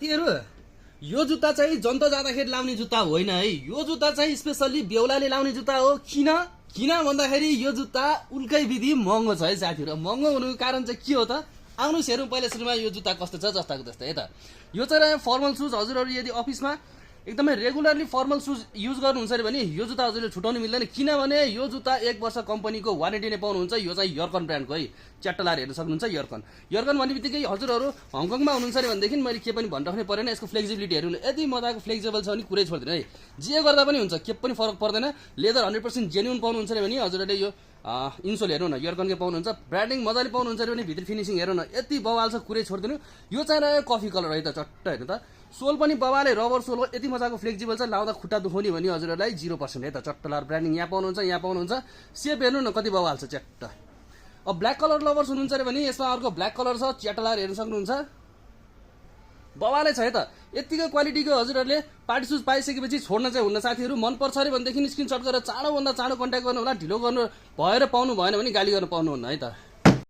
साथीहरु यो जुत्ता चाहिँ जनता जाँदाखेरि लाउने जुत्ता होइन है। यो जुत्ता चाहिँ स्पेशली बेहुलाले लाउने जुत्ता हो। किन भन्दाखेरि यो जुत्ता उल्कै विधि महँगो छ है साथीहरु। महँगो हुनुको कारण चाहिँ के हो त? आउनुस् हेरौँ पहिला सुरुमा यो जुत्ता कस्तो छ जस्ताको जस्तै है त। यो चाहिँ फर्मल सुज। हजुरहरु यदि अफिसमा एकदमै रेगुलरली फर्मल सुज युज गर्नुहुन्छ अरे भने यो जुत्ता हजुरले छुटाउनु मिल्दैन। किनभने यो जुत्ता 1 वर्ष कम्पनीको वारेन्टी नै पाउनुहुन्छ। यो चाहिँ यर्कन ब्रान्डको है। च्याट्टलार हेर्न सक्नुहुन्छ यर्कन भन्ने बित्तिकै हजुरहरु हङकङमा हुनुहुन्छ अरे भनेदेखि मैले के पनि भनिराख्नै परेन। यसको फ्लेक्सिबिलिटी हेर्नु यति मजाको फ्लेक्सिबल छ भने कुरै छोड्दैन है। जे गर्दा पनि हुन्छ, के पनि फरक पर्दैन। लेदर 100% जेन्युन पाउनुहुन्छ अरे भने हजुरले यो इन्सोल हेर्नु न यर्कनकै पाउनुहुन्छ। ब्रान्डिङ मजाले पाउनुहुन्छ अरे भने भित्र फिनिशिङ हेर्नु न यति बवाल छ, कुरै छोड्दिनु। यो चाहिँ रह्यो कफी कलर है त। चट्ट हेर्नु त। सोल पनि बवाले रबर सोल हो। यति मजाको फ्लेक्सिबल छ, लाउँदा खुट्टा दुखाउने भने हजुरलाई 0% है त। चट्टलार ब्रान्डिङ यहाँ पाउनुहुन्छ। सेप हेर्नु न कति बवाल छ च्याट्ट। अब ब्ल्याक कलर लभर्स हुनुहुन्छ अरे भने यसमा अर्को ब्ल्याक कलर छ, च्याट्टलार हेर्न सक्नुहुन्छ। बवालै छ है त। यतिको क्वालिटीको हजुरहरूले पार्टी सुज पाइसकेपछि छोड्न चाहिँ हुन्न साथीहरु। मन पर्छ अरे भनेदेखि स्क्रिनशट गरेर चाँडोभन्दा चाँडो कन्ट्याक्ट गर्नु होला। ढिलो गर्नु भएर पाउनु भएन भने गाली गर्न पाउनुहुन्न है त।